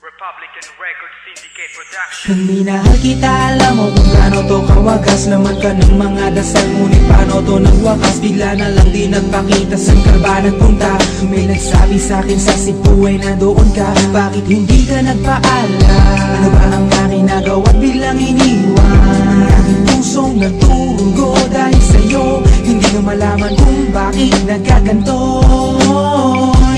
Republican Record Syndicate Production. Nang minahal kita, alam mo kung gaano to kawagas. Laman ka ng mga dasal, ngunit paano to nagwakas? Bigla na lang di nagpakita, saan ka ba nagpunta? May nagsabi sa'kin sa Cebu ay nandoon ka. Bakit hindi ka nagpaalam? Ano ba ang aking nagawa't biglang iniwan? Ang aking pusong nagtugo dahil sa'yo. Hindi na malaman kung bakit nagkaganto.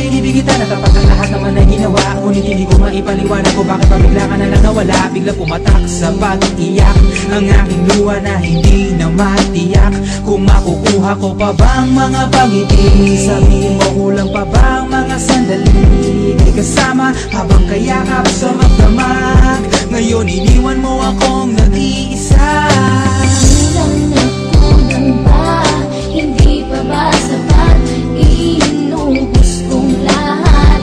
Hindi kita natapat ang lahat naman ay ginawa, ngunit hindi ko maipaliwanag ko bakit pa bigla ka na lang nawala. Bigla pumatak sa pag-iyak ang aking luha na hindi na matiyak. Kung makukuha ko pa bang mga pangiti? Sabihin mo kulang pa bang mga sandali? Di kasama habang kayakap sa magdamag. Ngayon iniwan mo akong nag-iisa. Kulang na kulang ba? Hindi pa ba sapat? Inubos kong lahat.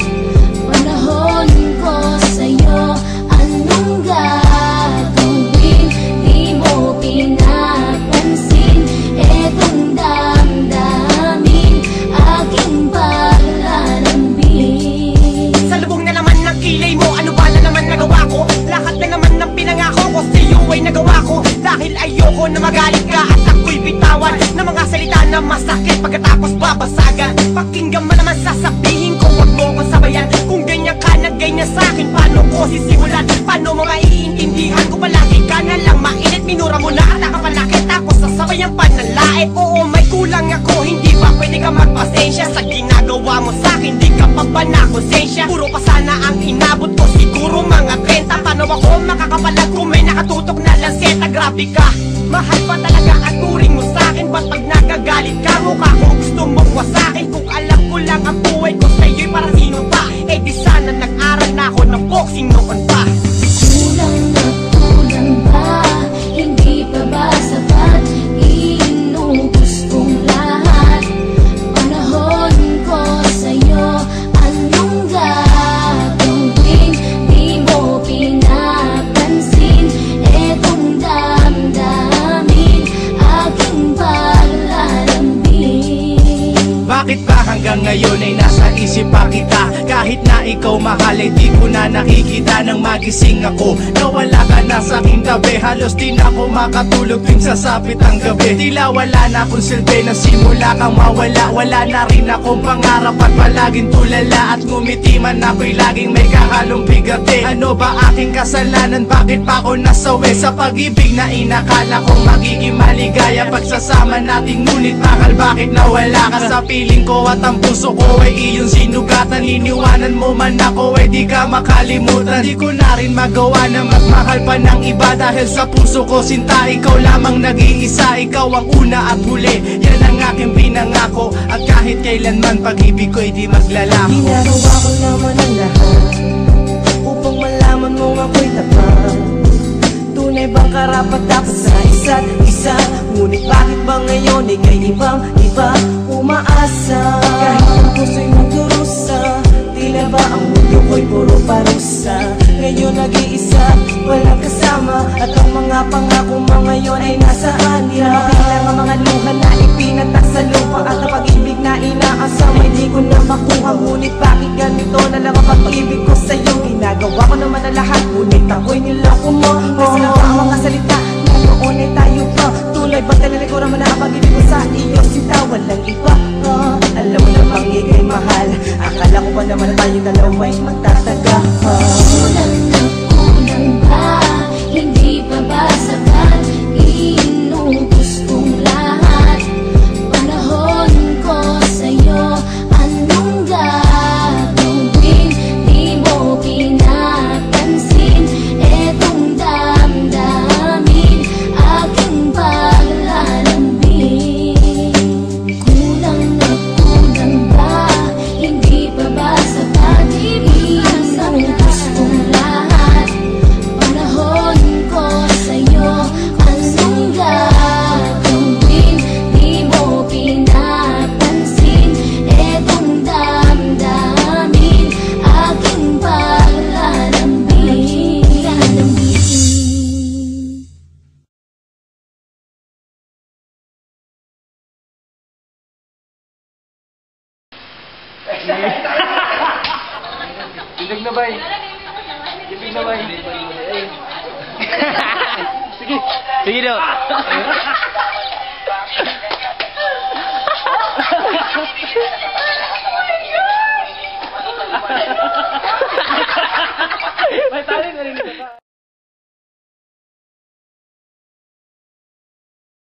Panahon ko sa'yo, anong gagawin? Di mo pinapansin etong damdamin, aking paglalambing. Sa lubong na naman ng kilay mo, ano ba na naman nagawa ko? Lahat na naman ng pinangako ko sa'yo ay nagawa ko. Dahil ayoko na magalit ka at ako'y bitawan ng mga salita na masakit pagkatapos babasagan. Pakinggan mo naman sasabihin ko, wag mo ko sabayan. Kung ganyan ka na ganyan sa'kin, paano ko sisimulan? Paano mo maiintindihan ko palagi ka na lang mainit? Minura mo na at nakapanakit tapos sasabayan pa ng lait. Oo, may kulang ako, hindi ba pwede ka magpasensya sa ginagawa mo sa'kin? Di ka pa ba nakonsensya? Puro pa sana ang inabot ko, siguro mga 30. Paano ako makakapalag kung may nakatutok na lanseta? Grabe ka, mahal pa talaga ang turing mo sa'kin. Ba't pag nagagalit ka, mukha ko gusto mong wasakin? Kung alam ko lang ang buhay ko sa'yo'y para sino pa? Eh di sana nag-aral na ako ng boxing noon pa. Kulang na kulang ba? Hindi pa ba sapat? Inubos kong lahat. Panahon ko sa'yo, anong gagawin? Di mo pinapansin etong damdamin, aking paglalambing. Bakit ba hanggang ngayon ay nasa isip pa kita? Kahit na ikaw mahal ay di ko na nakikita. Nang magising ako, nawala ka na sa aking tabi. Halos di na ako makatulog tuwing sasapit ang gabi. Tila wala na akong silbi na simula kang mawala. Wala na rin akong pangarap at palaging tulala. At ngumiti man ako'y laging may kahalong bigate. Ano ba aking kasalanan? Bakit pa ako nasawi sa pag-ibig na inakala kong magiging maligaya? Pagsasama nating ngunit bakal bakit nawala ka sa piling ko at ang puso ko ay iyong sinugatan. Iniwanan mo man ako ay di ka makalimutan. Di ko na rin magawa na magmahal pa ng iba. Dahil sa puso ko sinta, ikaw lamang nag-iisa. Ikaw ang una at huli, yan ang aking pinangako. At kahit kailanman pag-ibig ko ay di maglalako. Ginagawa ko naman ang lahat upang malaman mo ako'y tapat. Tunay bang karapat dapat sa isa't isa? Ngunit bakit ba ngayon ay kay ibang iba umaasa? Kahit ang puso'y magdurusa, tila ba ang mundo ko'y puro parusa? Ngayon nag-iisa, walang kasama. At ang mga pangako mo ngayon ay nasaan? Di na mabilang ang mga luha na ipinatak sa lupa. At ang pag-ibig na inaasam ay di ko na makuha. Ngunit bakit ganito na lang ang pag-ibig ko sa'yo? Ginagawa ko naman ang lahat, ngunit ako'y niloko mo. Kasi lang ba ang mga salita na noon ay tayo pa? Tulay bang talaliko naman na ang pag-ibig ko sa iyo? Sinta walang iba. Alam mo namang ika'y mahal. Akala ko ba naman na tayo dalawa'y magtataga? Kulang na kulang ba? Hindi pa ba sapat? Inubos kong lahat. Panahon ko sa'yo, anong gagawin? Di mo pinapansin etong damdamin, aking paglalambing. Kulang na kulang ba? Hindi pa ba sapat? Inubos kong lahat. Panahon ko sa'yo, anong gagawin? Di mo pinapansin etong damdamin, aking paglalambing. Bilag na ba eh? Sige. Sige daw.